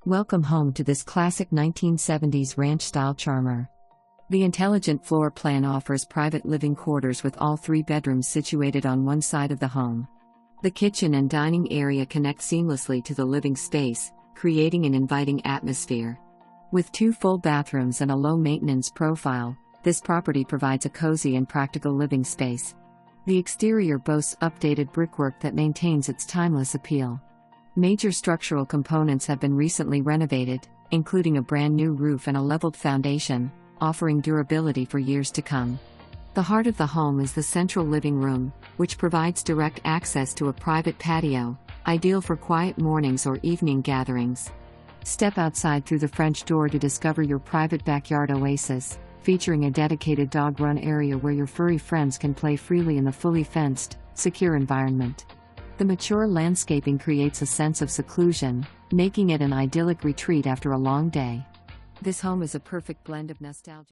Welcome home to this classic 1970s ranch-style charmer. The intelligent floor plan offers private living quarters with all 3 bedrooms situated on one side of the home. The kitchen and dining area connect seamlessly to the living space, creating an inviting atmosphere. With 2 full bathrooms and a low-maintenance profile, this property provides a cozy and practical living space. The exterior boasts updated brickwork that maintains its timeless appeal. Major structural components have been recently renovated, including a brand new roof and a leveled foundation, offering durability for years to come. The heart of the home is the central living room, which provides direct access to a private patio, ideal for quiet mornings or evening gatherings. Step outside through the French door to discover your private backyard oasis, featuring a dedicated dog-run area where your furry friends can play freely in a fully fenced, secure environment. The mature landscaping creates a sense of seclusion, making it an idyllic retreat after a long day. This home is a perfect blend of nostalgia.